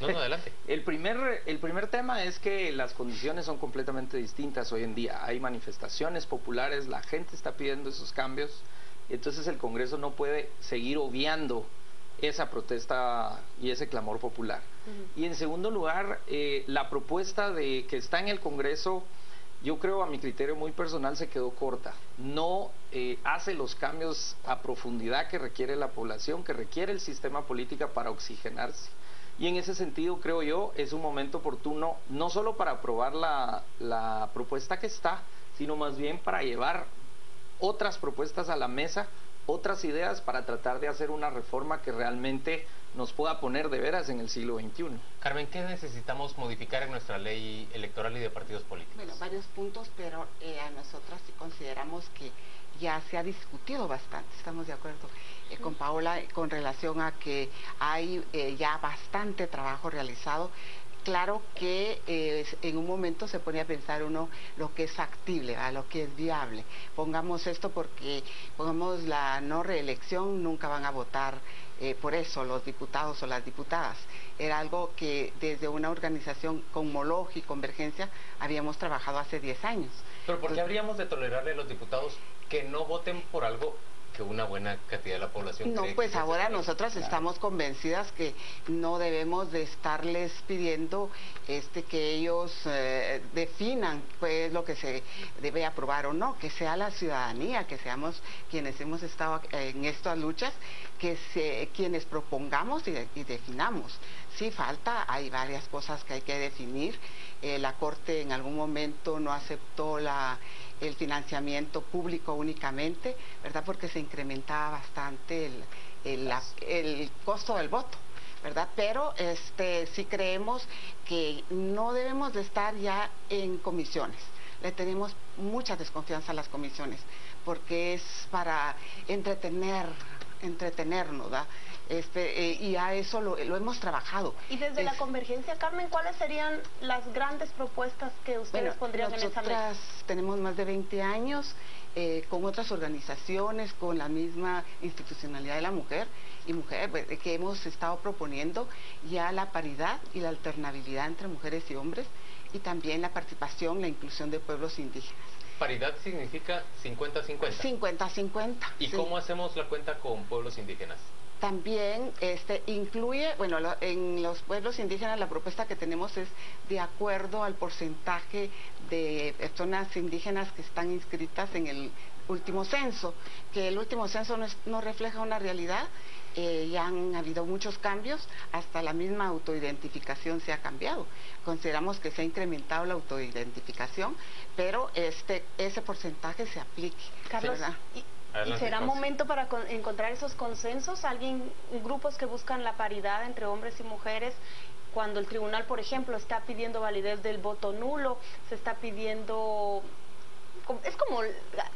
No, adelante.
El primer tema es que las condiciones son completamente distintas hoy en día. Hay manifestaciones populares, la gente está pidiendo esos cambios, entonces el Congreso no puede seguir obviando esa protesta y ese clamor popular. Y en segundo lugar, la propuesta que está en el Congreso, yo creo, a mi criterio muy personal, se quedó corta. No hace los cambios a profundidad que requiere la población, que requiere el sistema político para oxigenarse. Y en ese sentido, creo yo, es un momento oportuno, no solo para aprobar la propuesta que está, sino más bien para llevar otras propuestas a la mesa otras ideas para tratar de hacer una reforma que realmente nos pueda poner de veras en el siglo XXI.
Carmen, ¿qué necesitamos modificar en nuestra ley electoral y de partidos políticos?
Bueno, varios puntos, pero a nosotras sí consideramos que ya se ha discutido bastante, estamos de acuerdo con Paola con relación a que hay ya bastante trabajo realizado. Claro que en un momento se pone a pensar uno lo que es factible, lo que es viable. Pongamos esto porque pongamos la no reelección, nunca van a votar por eso los diputados o las diputadas. Era algo que desde una organización con Moloch y Convergencia habíamos trabajado hace 10 años.
¿Pero por qué habríamos de tolerarle a los diputados que no voten por algo que una buena cantidad de la población
no,
cree
pues
que
ahora nosotras estamos convencidas que no debemos de estarles pidiendo que ellos definan qué es lo que se debe aprobar o no, que sea la ciudadanía, que seamos quienes hemos estado en estas luchas, quienes propongamos y definamos. Sí, hay varias cosas que hay que definir. La Corte en algún momento no aceptó el financiamiento público únicamente, ¿verdad? Porque se incrementaba bastante el costo del voto, ¿verdad? Pero sí creemos que no debemos de estar ya en comisiones. Le tenemos mucha desconfianza a las comisiones, porque es para entretenernos, ¿verdad? Y a eso lo hemos trabajado.
Y desde la Convergencia, Carmen, ¿cuáles serían las grandes propuestas que ustedes pondrían en esa mesa?
Nosotras tenemos más de 20 años con otras organizaciones, con la misma institucionalidad de la mujer y mujer, que hemos estado proponiendo ya la paridad y la alternabilidad entre mujeres y hombres, y también la participación, la inclusión de pueblos indígenas.
¿Paridad significa 50-50?
50-50.
¿Y
sí.
cómo hacemos la cuenta con pueblos indígenas?
También incluye, bueno, en los pueblos indígenas la propuesta que tenemos es de acuerdo al porcentaje de personas indígenas que están inscritas en el último censo, que el último censo no refleja una realidad. Ya han habido muchos cambios, hasta la misma autoidentificación se ha cambiado. Consideramos que se ha incrementado la autoidentificación, pero ese porcentaje se aplique.
Carlos, ¿y será momento para encontrar esos consensos? Grupos que buscan la paridad entre hombres y mujeres, cuando el tribunal, por ejemplo, está pidiendo validez del voto nulo, se está pidiendo... Es como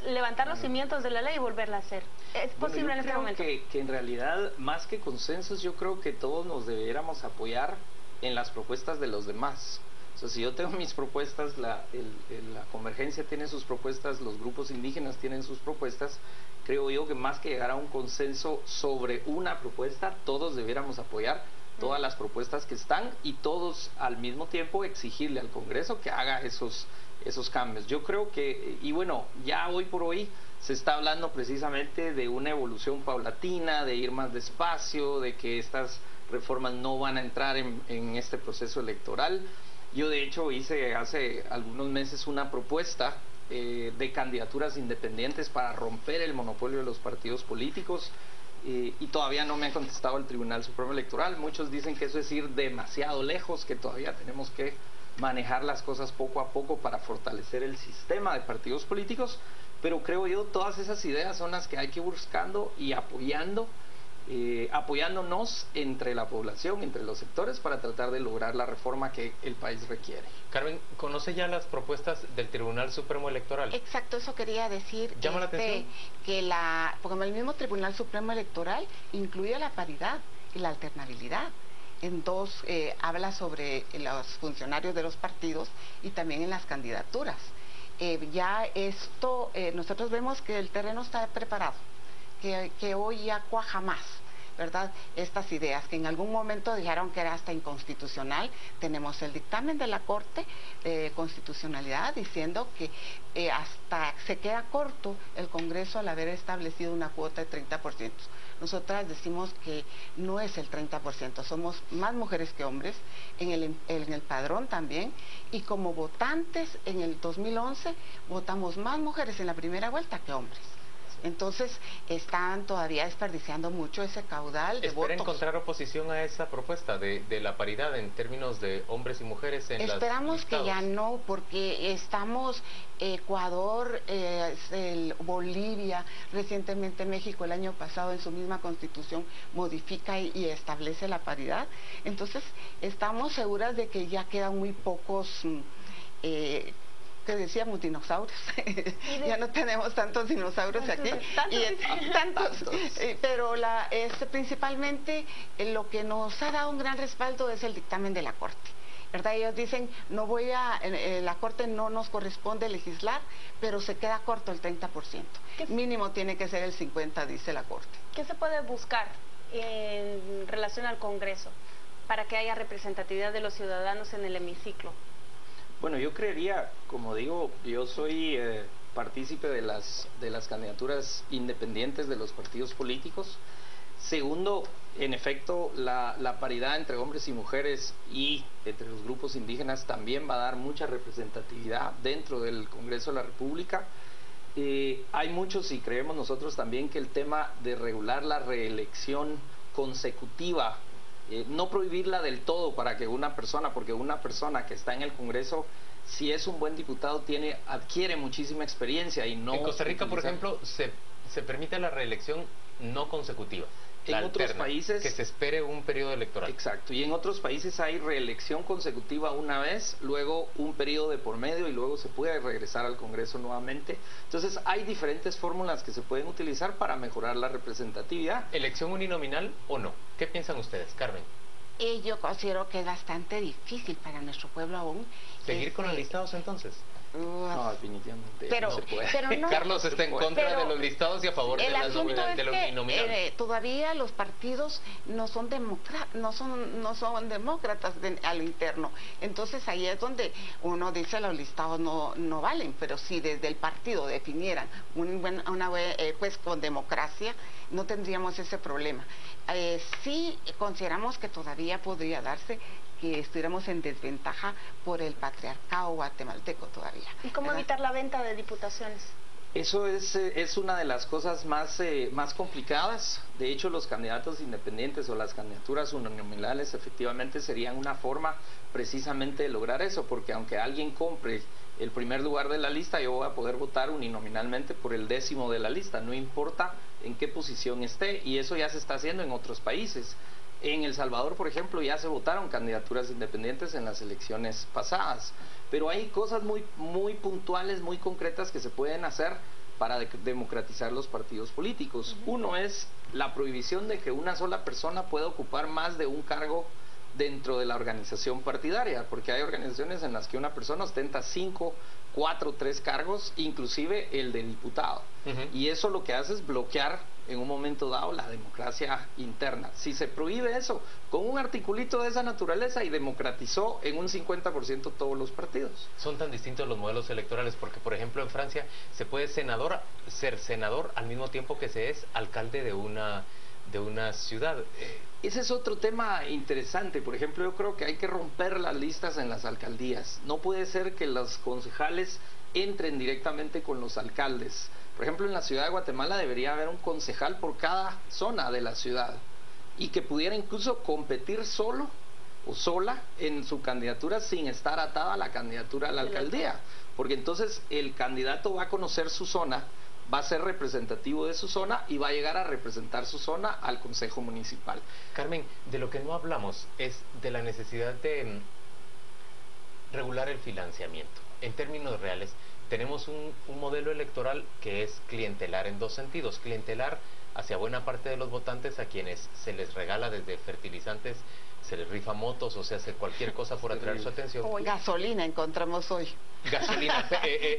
levantar los cimientos de la ley y volverla a hacer. ¿Es posible en este momento?
Que en realidad, más que consensos, yo creo que todos nos debiéramos apoyar en las propuestas de los demás. O sea, si yo tengo mis propuestas, la Convergencia tiene sus propuestas, los grupos indígenas tienen sus propuestas, creo yo que más que llegar a un consenso sobre una propuesta, todos debiéramos apoyar todas las propuestas que están y todos al mismo tiempo exigirle al Congreso que haga esos cambios. Yo creo que, y bueno, ya hoy por hoy se está hablando precisamente de una evolución paulatina, de ir más despacio, de que estas reformas no van a entrar en este proceso electoral. Yo de hecho hice hace algunos meses una propuesta de candidaturas independientes para romper el monopolio de los partidos políticos. Y todavía no me ha contestado el Tribunal Supremo Electoral. Muchos dicen que eso es ir demasiado lejos, que todavía tenemos que manejar las cosas poco a poco para fortalecer el sistema de partidos políticos, pero creo yo todas esas ideas son las que hay que ir buscando y apoyándonos entre la población, entre los sectores, para tratar de lograr la reforma que el país requiere.
Carmen, ¿conoce ya las propuestas del Tribunal Supremo Electoral?
Exacto, eso quería decir.
¿Llama la atención?
Que porque el mismo Tribunal Supremo Electoral incluye la paridad y la alternabilidad. Habla sobre los funcionarios de los partidos y también en las candidaturas. Nosotros vemos que el terreno está preparado, que hoy ya cuaja más, ¿verdad? Estas ideas que en algún momento dijeron que era hasta inconstitucional. Tenemos el dictamen de la Corte de Constitucionalidad diciendo que hasta se queda corto el Congreso al haber establecido una cuota de 30%. Nosotras decimos que no es el 30%, somos más mujeres que hombres en el padrón también, y como votantes en el 2011 votamos más mujeres en la primera vuelta que hombres. Entonces están todavía desperdiciando mucho ese caudal de
¿Espera
votos.
encontrar oposición a esa propuesta de la paridad en términos de hombres y mujeres en
Esperamos que ya no, porque estamos Ecuador, Bolivia, recientemente México el año pasado en su misma constitución modifica y establece la paridad. Entonces estamos seguras de que ya quedan muy pocos que decíamos dinosaurios. Ya no tenemos tantos dinosaurios aquí. Pero principalmente lo que nos ha dado un gran respaldo es el dictamen de la Corte. ¿Verdad? Ellos dicen, la Corte no nos corresponde legislar, pero se queda corto el 30%. Mínimo tiene que ser el 50%, dice la Corte.
¿Qué se puede buscar en relación al Congreso para que haya representatividad de los ciudadanos en el hemiciclo?
Bueno, yo creería, como digo, yo soy partícipe de las candidaturas independientes de los partidos políticos. Segundo, en efecto, la paridad entre hombres y mujeres y entre los grupos indígenas también va a dar mucha representatividad dentro del Congreso de la República. Hay muchos, y creemos nosotros también, que el tema de regular la reelección consecutiva, no prohibirla del todo para que una persona, porque una persona que está en el Congreso, si es un buen diputado, adquiere muchísima experiencia y no...
En Costa Rica, por ejemplo, se permite la reelección no consecutiva.
En otros países...
Que se espere un periodo electoral.
Exacto, y en otros países hay reelección consecutiva una vez, luego un periodo de por medio y luego se puede regresar al Congreso nuevamente. Entonces hay diferentes fórmulas que se pueden utilizar para mejorar la representatividad.
¿Elección uninominal o no? ¿Qué piensan ustedes, Carmen?
Yo considero que es bastante difícil para nuestro pueblo aún.
¿Seguir con los listados entonces?
No, definitivamente
pero,
no se puede.
Pero no,
Carlos está en contra de los listados y a favor de los uninominales.
Todavía los partidos no son demócratas a lo interno. Entonces ahí es donde uno dice los listados no valen, pero si desde el partido definieran pues con democracia, no tendríamos ese problema. Sí consideramos que todavía podría darse que estuviéramos en desventaja por el patriarcado guatemalteco todavía.
¿Y cómo evitar la venta de diputaciones?
Eso es una de las cosas más complicadas. De hecho, los candidatos independientes o las candidaturas uninominales efectivamente serían una forma precisamente de lograr eso, porque aunque alguien compre el primer lugar de la lista, yo voy a poder votar uninominalmente por el 10º de la lista, no importa en qué posición esté, y eso ya se está haciendo en otros países. En El Salvador, por ejemplo, ya se votaron candidaturas independientes en las elecciones pasadas, pero hay cosas muy puntuales, muy concretas que se pueden hacer para democratizar los partidos políticos. Uno es la prohibición de que una sola persona pueda ocupar más de un cargo dentro de la organización partidaria, porque hay organizaciones en las que una persona ostenta 5, 4, 3 cargos, inclusive el de diputado. Y eso lo que hace es bloquear en un momento dado la democracia interna. Si se prohíbe eso con un articulito de esa naturaleza, y democratizó en un 50% todos los partidos.
Son tan distintos los modelos electorales porque, por ejemplo, en Francia se puede ser senador al mismo tiempo que se es alcalde de una ciudad.
Ese es otro tema interesante. Por ejemplo, yo creo que hay que romper las listas en las alcaldías. No puede ser que los concejales entren directamente con los alcaldes. Por ejemplo, en la ciudad de Guatemala debería haber un concejal por cada zona de la ciudad y que pudiera incluso competir solo o sola en su candidatura sin estar atada a la candidatura a la alcaldía, porque entonces el candidato va a conocer su zona, va a ser representativo de su zona y va a llegar a representar su zona al Consejo Municipal.
Carmen, de lo que no hablamos es de la necesidad de regular el financiamiento. En términos reales, tenemos un modelo electoral que es clientelar en dos sentidos. Clientelar hacia buena parte de los votantes, a quienes se les regala desde fertilizantes, se les rifa motos, o se hace cualquier cosa por atraer su atención.
O gasolina encontramos hoy.
Gasolina.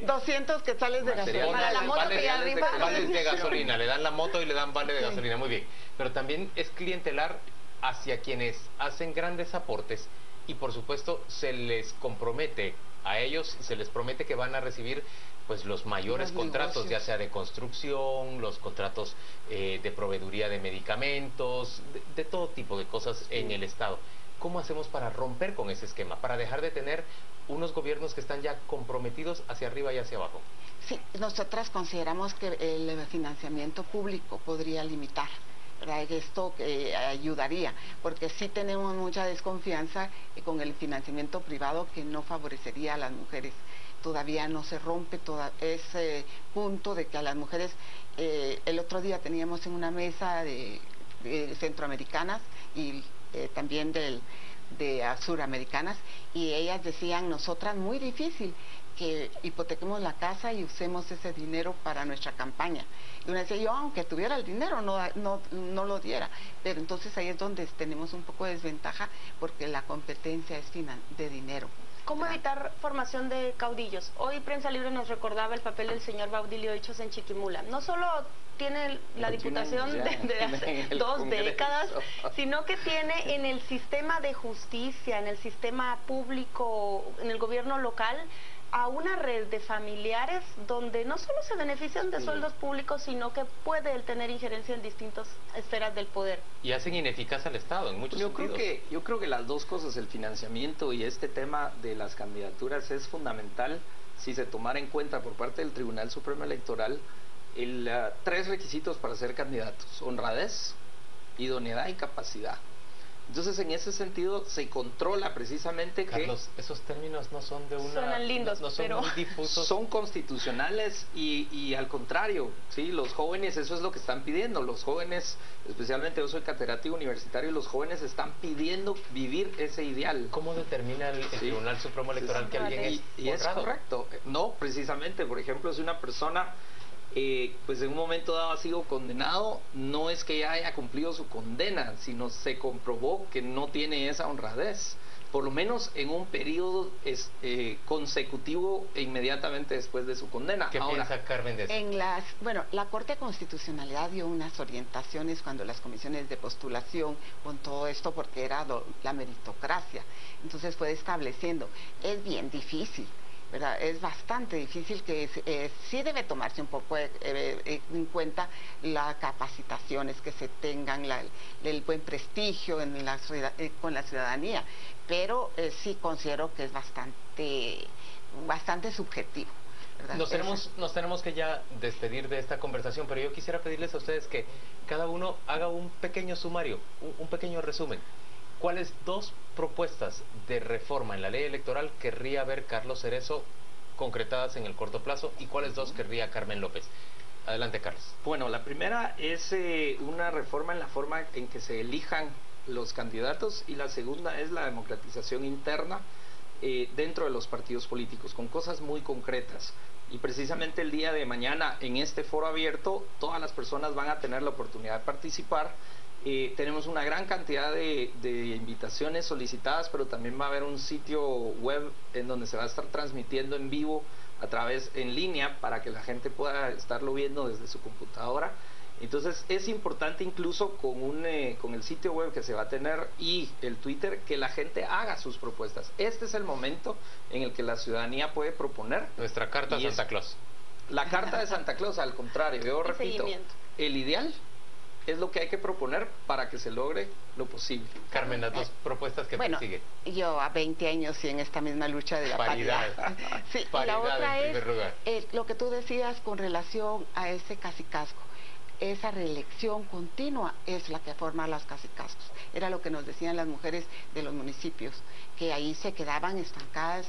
200 quetzales de gasolina.
Para la moto que ya rifa. Vales de gasolina, le dan la moto y le dan vale de gasolina, muy bien. Pero también es clientelar hacia quienes hacen grandes aportes y por supuesto se les compromete a ellos, se les promete que van a recibir pues los mayores contratos, ya sea de construcción, los contratos de proveeduría de medicamentos, de todo tipo de cosas en el Estado. ¿cómo hacemos para romper con ese esquema? Para dejar de tener unos gobiernos que están ya comprometidos hacia arriba y hacia abajo.
Sí, nosotras consideramos que el financiamiento público podría limitar, ¿verdad? Esto ayudaría, porque sí tenemos mucha desconfianza con el financiamiento privado que no favorecería a las mujeres. Todavía no se rompe ese punto de que a las mujeres, el otro día teníamos en una mesa de centroamericanas y también de suramericanas, y ellas decían, nosotras muy difícil que hipotequemos la casa y usemos ese dinero para nuestra campaña. Y una decía, yo aunque tuviera el dinero no lo diera, pero entonces ahí es donde tenemos un poco de desventaja porque la competencia es de dinero.
¿Cómo evitar formación de caudillos? Hoy Prensa Libre nos recordaba el papel del señor Baudilio Hichos en Chiquimula. No solo tiene la diputación de hace 2 décadas, sino que tiene en el sistema de justicia, en el sistema público, en el gobierno local, a una red de familiares donde no solo se benefician de sueldos públicos, sino que puede él tener injerencia en distintas esferas del poder.
Y hacen ineficaz al Estado en muchos sentidos.
Yo creo que las dos cosas, el financiamiento y este tema de las candidaturas, es fundamental si se tomara en cuenta por parte del Tribunal Supremo Electoral 3 requisitos para ser candidatos: honradez, idoneidad y capacidad. Entonces, en ese sentido, se controla precisamente
Carlos, esos términos no son de una...
Suenan lindos,
no son muy difusos.
Son constitucionales y al contrario, ¿sí? Los jóvenes, eso es lo que están pidiendo. Los jóvenes, especialmente yo soy catedrático universitario, y los jóvenes están pidiendo vivir ese ideal.
¿Cómo determina el Tribunal Supremo Electoral que alguien es
y es correcto? No, precisamente, por ejemplo, si una persona... pues en un momento dado ha sido condenado, no es que ya haya cumplido su condena, sino se comprobó que no tiene esa honradez, por lo menos en un periodo consecutivo e inmediatamente después de su condena.
¿Qué piensa Carmen de eso?
Bueno, la Corte de Constitucionalidad dio unas orientaciones cuando las comisiones de postulación, con todo esto, porque era la meritocracia, entonces fue estableciendo, es bien difícil, ¿verdad? Es bastante difícil, que sí debe tomarse un poco en cuenta las capacitaciones que se tengan, el buen prestigio con la ciudadanía, pero sí considero que es bastante subjetivo.
Nos tenemos que ya despedir de esta conversación, pero yo quisiera pedirles a ustedes que cada uno haga un pequeño sumario, un pequeño resumen. ¿Cuáles 2 propuestas de reforma en la ley electoral querría ver Carlos Cerezo concretadas en el corto plazo y cuáles 2 querría Carmen López? Adelante, Carlos.
Bueno, la primera es una reforma en la forma en que se elijan los candidatos, y la segunda es la democratización interna dentro de los partidos políticos, con cosas muy concretas. Y precisamente el día de mañana, en este foro abierto, todas las personas van a tener la oportunidad de participar. Tenemos una gran cantidad de invitaciones solicitadas, pero también va a haber un sitio web en donde se va a estar transmitiendo en vivo en línea, para que la gente pueda estarlo viendo desde su computadora. Entonces es importante, incluso con el sitio web que se va a tener y el Twitter, que la gente haga sus propuestas. Este es el momento en el que la ciudadanía puede proponer.
Nuestra carta de Santa Claus.
La carta de Santa Claus, al contrario, yo repito, el ideal es lo que hay que proponer para que se logre lo posible.
Carmen, las 2 propuestas que persigue.
Yo a 20 años y en esta misma lucha de la paridad. Sí,
paridad,
la otra
en primer lugar.
Lo que tú decías con relación a ese cacicazgo. Esa reelección continua es la que forma las cacicazgos. Era lo que nos decían las mujeres de los municipios, que ahí se quedaban estancadas.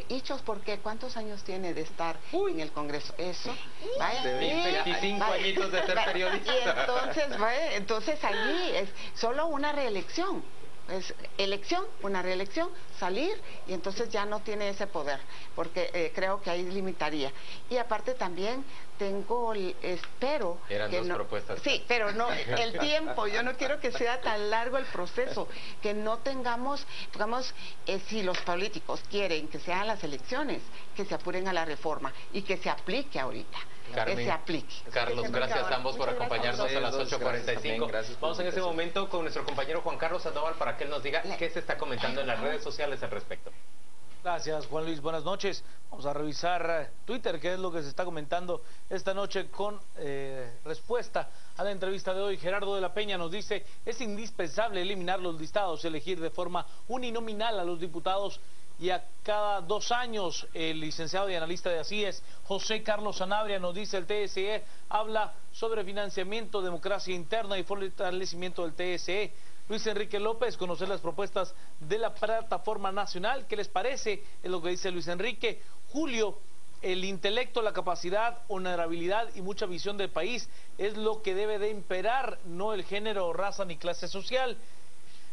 Hichos, ¿por qué? ¿Cuántos años tiene de estar en el Congreso? Eso.
Vaya, 25 añitos de ser periodista.
Y entonces allí es solo una reelección. Es elección, una reelección, salir, y entonces ya no tiene ese poder, porque creo que ahí limitaría. Y aparte también espero
Eran
que
2 propuestas.
Sí, pero no, el tiempo, yo no quiero que sea tan largo el proceso, que no tengamos, digamos, si los políticos quieren que sean las elecciones, que se apuren a la reforma y que se aplique ahorita.
Carmen,
que se aplique.
Carlos, gracias a ambos por acompañarnos a las 8:45. Vamos en ese momento con nuestro compañero Juan Carlos Sandoval para que él nos diga qué se está comentando en las redes sociales al respecto.
Gracias, Juan Luis. Buenas noches. Vamos a revisar Twitter, qué es lo que se está comentando esta noche con respuesta a la entrevista de hoy. Gerardo de la Peña nos dice: es indispensable eliminar los listados, elegir de forma uninominal a los diputados y a cada 2 años. El licenciado y analista de ACIES, José Carlos Sanabria, nos dice: el TSE habla sobre financiamiento, democracia interna y fortalecimiento del TSE. Luis Enrique López, conocer las propuestas de la plataforma nacional. ¿Qué les parece? Es lo que dice Luis Enrique. Julio: el intelecto, la capacidad, honorabilidad y mucha visión del país es lo que debe de imperar, no el género, raza ni clase social.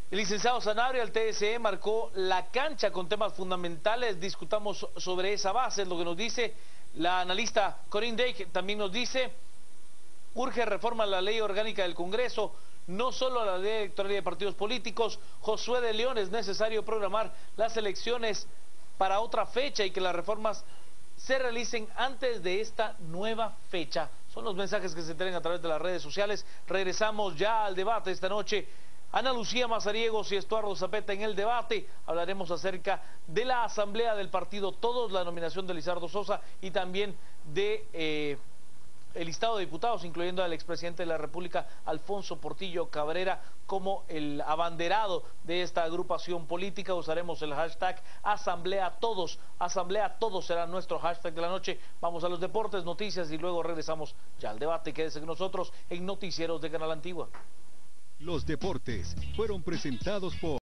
El licenciado Sanabria, el TSE marcó la cancha con temas fundamentales. Discutamos sobre esa base, es lo que nos dice. La analista Corinne Dake también nos dice: urge reforma a la ley orgánica del Congreso, no solo a la ley electoral y de partidos políticos. Josué de León: es necesario programar las elecciones para otra fecha y que las reformas se realicen antes de esta nueva fecha. Son los mensajes que se tienen a través de las redes sociales. Regresamos ya al debate esta noche. Ana Lucía Mazariegos y Estuardo Zapeta en el debate. Hablaremos acerca de la asamblea del partido Todos, la nominación de Lizardo Sosa y también de el listado de diputados, incluyendo al expresidente de la República, Alfonso Portillo Cabrera, como el abanderado de esta agrupación política. Usaremos el hashtag Asamblea Todos. Asamblea Todos será nuestro hashtag de la noche. Vamos a los deportes, noticias y luego regresamos ya al debate. Quédese con nosotros en Noticieros de Canal Antigua.
Los deportes fueron presentados por